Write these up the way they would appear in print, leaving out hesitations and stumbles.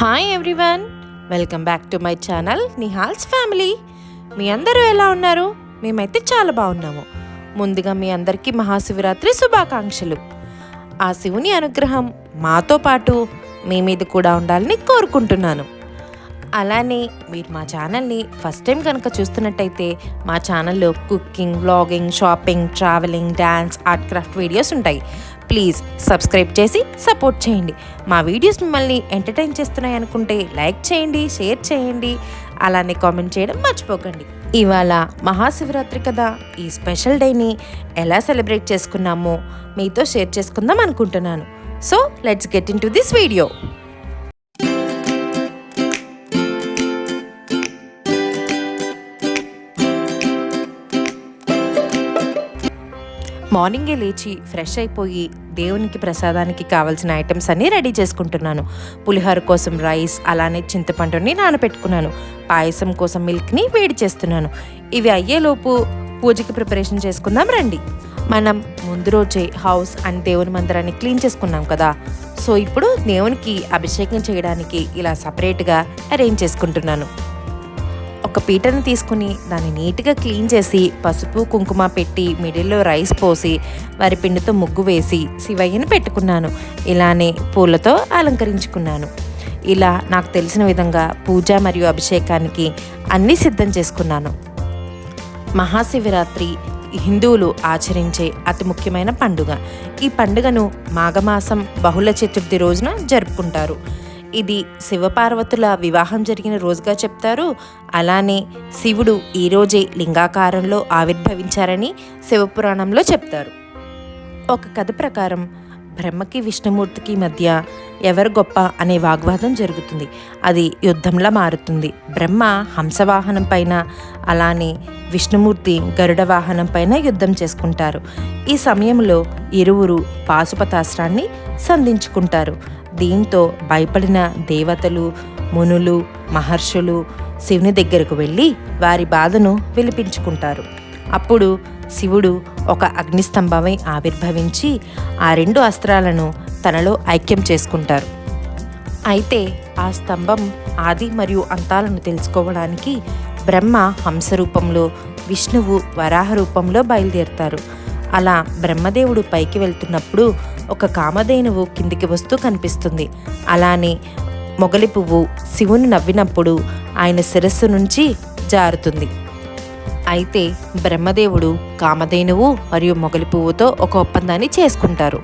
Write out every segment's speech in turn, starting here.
Hi everyone, welcome back to my channel Nihal's family. మీ అందరూ ఎలా ఉన్నారు? మేమైతే చాలా బాగున్నాము. ముందుగా మీ అందరికీ మహాశివరాత్రి శుభాకాంక్షలు. ఆ శివుని అనుగ్రహం మాతో పాటు మీ మీద కూడా ఉండాలని కోరుకుంటున్నాను. అలానే మీరు మా ఛానల్ని ఫస్ట్ టైం కనుక చూస్తున్నట్టయితే మా ఛానల్లో cooking, vlogging, shopping, travelling, dance, art, craft videos ఉంటాయి. ప్లీజ్ సబ్స్క్రైబ్ చేసి సపోర్ట్ చేయండి. మా వీడియోస్ మిమ్మల్ని ఎంటర్టైన్ చేస్తున్నాయి అనుకుంటే లైక్ చేయండి, షేర్ చేయండి, అలానే కామెంట్ చేయడం మర్చిపోకండి. ఇవాళ మహాశివరాత్రి కదా, ఈ స్పెషల్ డేని ఎలా సెలబ్రేట్ చేసుకున్నామో మీతో షేర్ చేసుకుందాం అనుకుంటున్నాను. So let's get in to this video. మార్నింగే లేచి ఫ్రెష్ అయిపోయి దేవునికి ప్రసాదానికి కావాల్సిన ఐటమ్స్ అన్నీ రెడీ చేసుకుంటున్నాను. పులిహోర కోసం రైస్, అలానే చింతపండుని నానబెట్టుకున్నాను. పాయసం కోసం మిల్క్ని వేడి చేస్తున్నాను. ఇవి అయ్యేలోపు పూజకి ప్రిపరేషన్ చేసుకుందాం రండి. మనం ముందు రోజే హౌస్ అండ్ దేవుని మందిరాన్ని క్లీన్ చేసుకున్నాం కదా. సో ఇప్పుడు దేవునికి అభిషేకం చేయడానికి ఇలా సపరేట్గా అరేంజ్ చేసుకుంటున్నాను. ఒక పీటను తీసుకుని దాన్ని నీట్గా క్లీన్ చేసి పసుపు కుంకుమ పెట్టి మిడిల్లో రైస్ పోసి వరిపిండితో ముగ్గు వేసి శివయ్యను పెట్టుకున్నాను. ఇలానే పూలతో అలంకరించుకున్నాను. ఇలా నాకు తెలిసిన విధంగా పూజ మరియు అభిషేకానికి అన్నీ సిద్ధం చేసుకున్నాను. మహాశివరాత్రి హిందువులు ఆచరించే అతి ముఖ్యమైన పండుగ. ఈ పండుగను మాఘమాసం బహుళ చతుర్థి రోజున జరుపుకుంటారు. ఇది శివపార్వతుల వివాహం జరిగిన రోజుగా చెప్తారు. అలానే శివుడు ఈరోజే లింగాకారంలో ఆవిర్భవించారని శివపురాణంలో చెప్తారు. ఒక కథ ప్రకారం బ్రహ్మకి విష్ణుమూర్తికి మధ్య ఎవరు గొప్ప అనే వాగ్వాదం జరుగుతుంది. అది యుద్ధంలా మారుతుంది. బ్రహ్మ హంసవాహనం పైన, అలానే విష్ణుమూర్తి గరుడ వాహనం పైన యుద్ధం చేసుకుంటారు. ఈ సమయంలో ఇరువురు పాశుపతాస్త్రాన్ని సంధించుకుంటారు. దీంతో భయపడిన దేవతలు, మునులు, మహర్షులు శివుని దగ్గరకు వెళ్ళి వారి బాధను విలిపించుకుంటారు. అప్పుడు శివుడు ఒక అగ్నిస్తంభమై ఆవిర్భవించి ఆ రెండు అస్త్రాలను తనలో ఐక్యం చేసుకుంటారు. అయితే ఆ స్తంభం ఆది మరియు అంతాలను తెలుసుకోవడానికి బ్రహ్మ హంస రూపంలో, విష్ణువు వరాహ రూపంలో బయలుదేరుతారు. అలా బ్రహ్మదేవుడు పైకి వెళ్తున్నప్పుడు ఒక కామధేనువు కిందికి వస్తూ కనిపిస్తుంది. అలానే మొగలి పువ్వు శివుని నవ్వినప్పుడు ఆయన శిరస్సు నుంచి జారుతుంది. అయితే బ్రహ్మదేవుడు కామధేనువు మరియు మొగలి పువ్వుతో ఒక ఒప్పందాన్ని చేసుకుంటారు.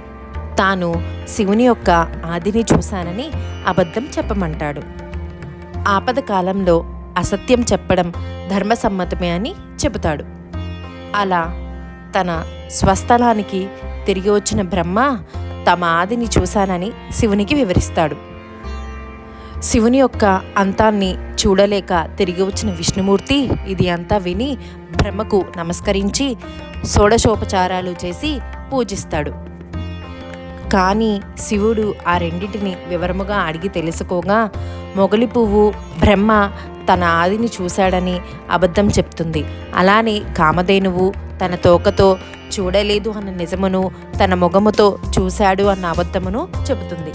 తాను శివుని యొక్క ఆదిని చూశానని అబద్ధం చెప్పమంటాడు. ఆపద కాలంలో అసత్యం చెప్పడం ధర్మసమ్మతమే అని చెబుతాడు. అలా తన స్వస్థలానికి తిరిగి వచ్చిన బ్రహ్మ తమ ఆదిని చూశానని శివునికి వివరిస్తాడు. శివుని యొక్క అంతాన్ని చూడలేక తిరిగి వచ్చిన విష్ణుమూర్తి ఇది అంతా విని బ్రహ్మకు నమస్కరించి షోడశోపచారాలు చేసి పూజిస్తాడు. కానీ శివుడు ఆ రెండింటిని వివరముగా అడిగి తెలుసుకోగా మొగలి పువ్వు బ్రహ్మ తన ఆదిని చూశాడని అబద్ధం చెప్తుంది. అలానే కామధేనువు తన తోకతో చూడలేదు అన్న నిజమును, తన మొగముతో చూశాడు అన్న అబద్ధమును చెబుతుంది.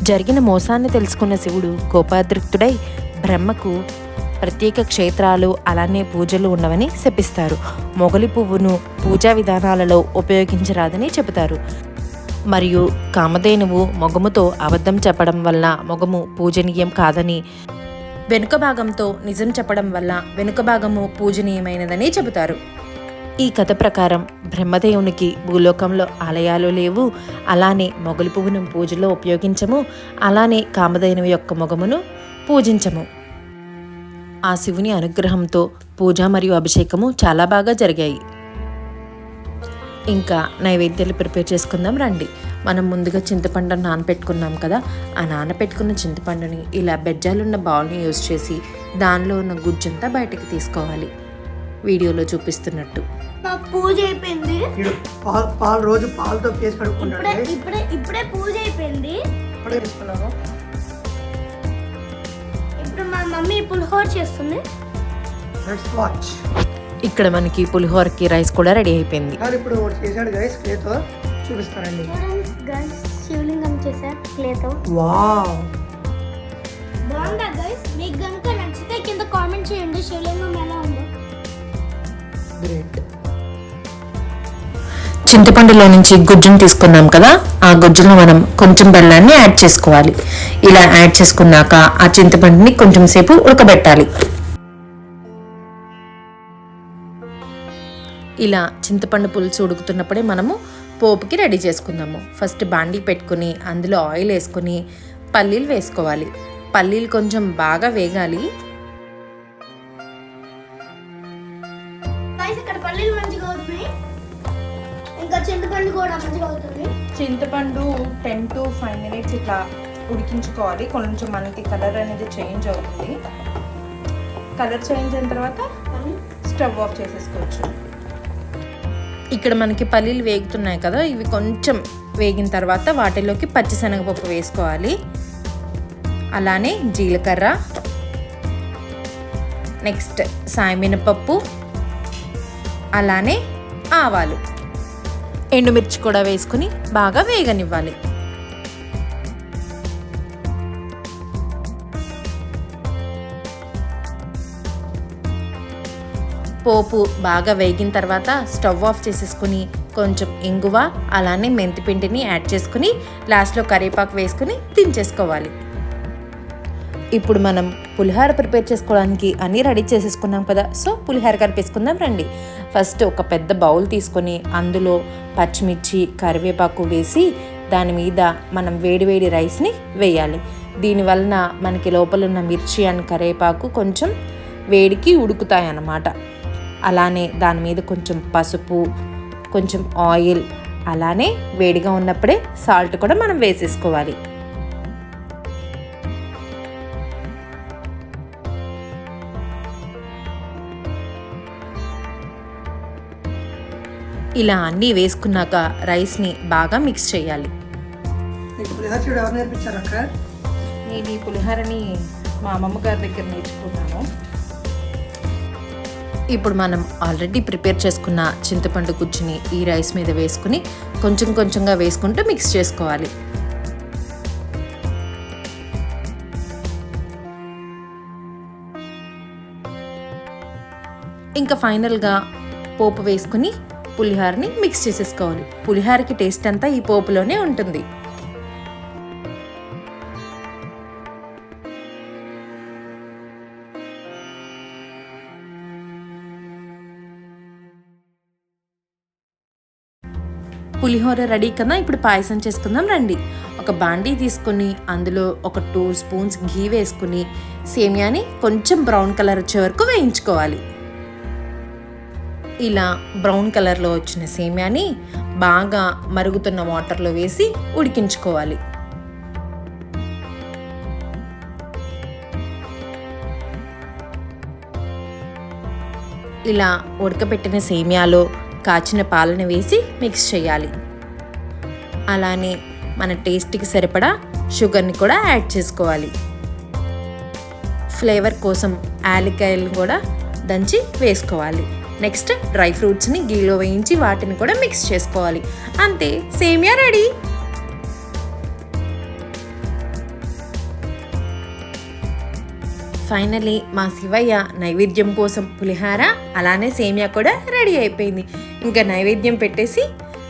జరిగిన మోసాన్ని తెలుసుకున్న శివుడు కోపాద్రిక్తుడై బ్రహ్మకు ప్రత్యేక క్షేత్రాలు అలానే పూజలు ఉండవని శపిస్తారు. మొగలి పువ్వును పూజా విధానాలలో ఉపయోగించరాదని చెబుతారు. మరియు కామధేనువు మొగముతో అబద్ధం చెప్పడం వల్ల మొగము పూజనీయం కాదని, వెనుక భాగంతో నిజం చెప్పడం వల్ల వెనుక భాగము పూజనీయమైనదని చెబుతారు. ఈ కథ ప్రకారం బ్రహ్మదేవునికి భూలోకంలో ఆలయాలు లేవు, అలానే మొగలి పువ్వును పూజలో ఉపయోగించము, అలానే కామధేనువు యొక్క మొగమును పూజించము. ఆ శివుని అనుగ్రహంతో పూజ మరియు అభిషేకము చాలా బాగా జరిగాయి. ఇంకా నైవేద్యాలు ప్రిపేర్ చేసుకుందాం రండి. మనం ముందుగా చింతపండును నానపెట్టుకున్నాం కదా, ఆ నానపెట్టుకున్న చింతపండుని ఇలా బెజ్జాలున్న బౌల్ని యూజ్ చేసి దానిలో ఉన్న గుజ్జంతా బయటకు తీసుకోవాలి. వీడియోలో చూపిస్తున్నట్టు. పూజ అయిపోయింది. పాలు రోజు పాలతో కేసి కడుక్కుంటాడు. ఇప్పుడే పూజ అయిపోయింది. ఇప్పుడు మా మమ్మీ పులిహోర చేస్తుంది. ఇక్కడ మనకి పులిహోరకి రైస్ కూడా రెడీ అయిపోయింది. ఇప్పుడు చేశాడు గైస్, క్లేతో చూపిస్తానండి. శివలింగం చేశారు క్లేతో. Wow, great. చింతపండులో నుంచి గుజ్జును తీసుకున్నాం కదా, ఆ గుజ్జులో మనం కొంచెం బెల్లాన్ని యాడ్ చేసుకోవాలి. ఇలా యాడ్ చేసుకున్నాక ఆ చింతపండుని కొంచెం సేపు ఉడకబెట్టాలి. ఇలా చింతపండు పులుసు ఉడుకుతున్నప్పుడే మనము పోపుకి రెడీ చేసుకుందాము. ఫస్ట్ బాండీ పెట్టుకుని అందులో ఆయిల్ వేసుకొని పల్లీలు వేసుకోవాలి. పల్లీలు కొంచెం బాగా వేగాలి. ఇక్కడ పల్లీలు మంచిగా అవుతున్నాయి, ఇంకా చింతపండు కూడా మంచిగా అవుతుంది. చింతపండు 10 to 5 minutes ఇట్లా ఉడికించుకోవాలి. కొంచెం మనకి కలర్ అనేది చేంజ్ అవుతుంది. కలర్ చేంజ్ అయిన తర్వాత స్టవ్ ఆఫ్ చేసేసుకోవచ్చు. ఇక్కడ మనకి పల్లీలు వేగుతున్నాయి కదా, ఇవి కొంచెం వేగిన తర్వాత వాటిలోకి పచ్చిశనగపప్పు వేసుకోవాలి. అలానే జీలకర్ర, నెక్స్ట్ సాయమినపప్పు, అలానే ఆవాలు, ఎండుమిర్చి కూడా వేసుకుని బాగా వేగనివ్వాలి. పోపు బాగా వేగిన తర్వాత స్టవ్ ఆఫ్ చేసేసుకుని కొంచెం ఇంగువ అలానే మెంతిపిండిని యాడ్ చేసుకుని లాస్ట్లో కరివేపాకు వేసుకుని దించేసుకోవాలి. ఇప్పుడు మనం పులిహోర ప్రిపేర్ చేసుకోవడానికి అన్నీ రెడీ చేసేసుకున్నాం కదా, సో పులిహోర కలిపేసుకుందాం రండి. ఫస్ట్ ఒక పెద్ద బౌల్ తీసుకొని అందులో పచ్చిమిర్చి కరివేపాకు వేసి దాని మీద మనం వేడివేడి రైస్ని వేయాలి. దీనివలన మనకి లోపల ఉన్న మిర్చి అండ్ కరివేపాకు కొంచెం వేడికి ఉడుకుతాయి అన్నమాట. అలానే దాని మీద కొంచెం పసుపు, కొంచెం ఆయిల్, అలానే వేడిగా ఉన్నప్పుడే సాల్ట్ కూడా మనం వేసేసుకోవాలి. ఇలా అన్నీ వేసుకున్నాక రైస్ని బాగా మిక్స్ చేయాలి. నీకు పులిహోర చేయడం ఎవరు నేర్పించారు అక్క? నేను ఈ పులిహోరని మా అమ్మమ్మ గారి దగ్గర నేర్చుకున్నాను. ఇప్పుడు మనం ఆల్రెడీ ప్రిపేర్ చేసుకున్న చింతపండు గుజ్జుని ఈ రైస్ మీద వేసుకుని కొంచెం కొంచెంగా వేసుకుంటూ మిక్స్ చేసుకోవాలి. ఇంకా ఫైనల్గా పోపు వేసుకుని పులిహోరని మిక్స్ చేసేసుకోవాలి. పులిహోరకి టేస్ట్ అంతా ఈ పోపులోనే ఉంటుంది. పులిహోర రెడీ కదా, ఇప్పుడు పాయసం చేసుకుందాం రండి. ఒక బాండీ తీసుకుని అందులో ఒక 2 స్పూన్స్ ఘీ వేసుకుని సేమియాని కొంచెం బ్రౌన్ కలర్ వచ్చే వరకు వేయించుకోవాలి. ఇలా బ్రౌన్ కలర్లో వచ్చిన సేమియాని బాగా మరుగుతున్న వాటర్లో వేసి ఉడికించుకోవాలి. ఇలా ఉడకబెట్టిన సేమియాలో కాచిన పాలను వేసి మిక్స్ చేయాలి. అలానే మన టేస్ట్కి సరిపడా షుగర్ని కూడా యాడ్ చేసుకోవాలి. ఫ్లేవర్ కోసం యాలక్కాయలను కూడా దంచి వేసుకోవాలి. నెక్స్ట్ డ్రై ఫ్రూట్స్ని గీలో వేయించి వాటిని కూడా మిక్స్ చేసుకోవాలి. అంతే, సేమియా రెడీ. ఫైనలీ మా శివయ్య నైవేద్యం కోసం పులిహార అలానే సేమియా కూడా రెడీ అయిపోయింది. ఇంకా నైవేద్యం పెట్టేసి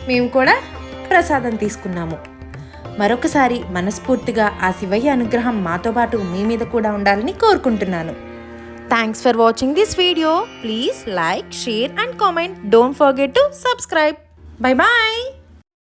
మేము కూడా ప్రసాదం తీసుకున్నాము. మరొకసారి మనస్ఫూర్తిగా ఆ శివయ్య అనుగ్రహం మాతో పాటు మీ మీద కూడా ఉండాలని కోరుకుంటున్నాను. Thanks for watching this video. Please like, share and comment. Don't forget to subscribe. Bye bye.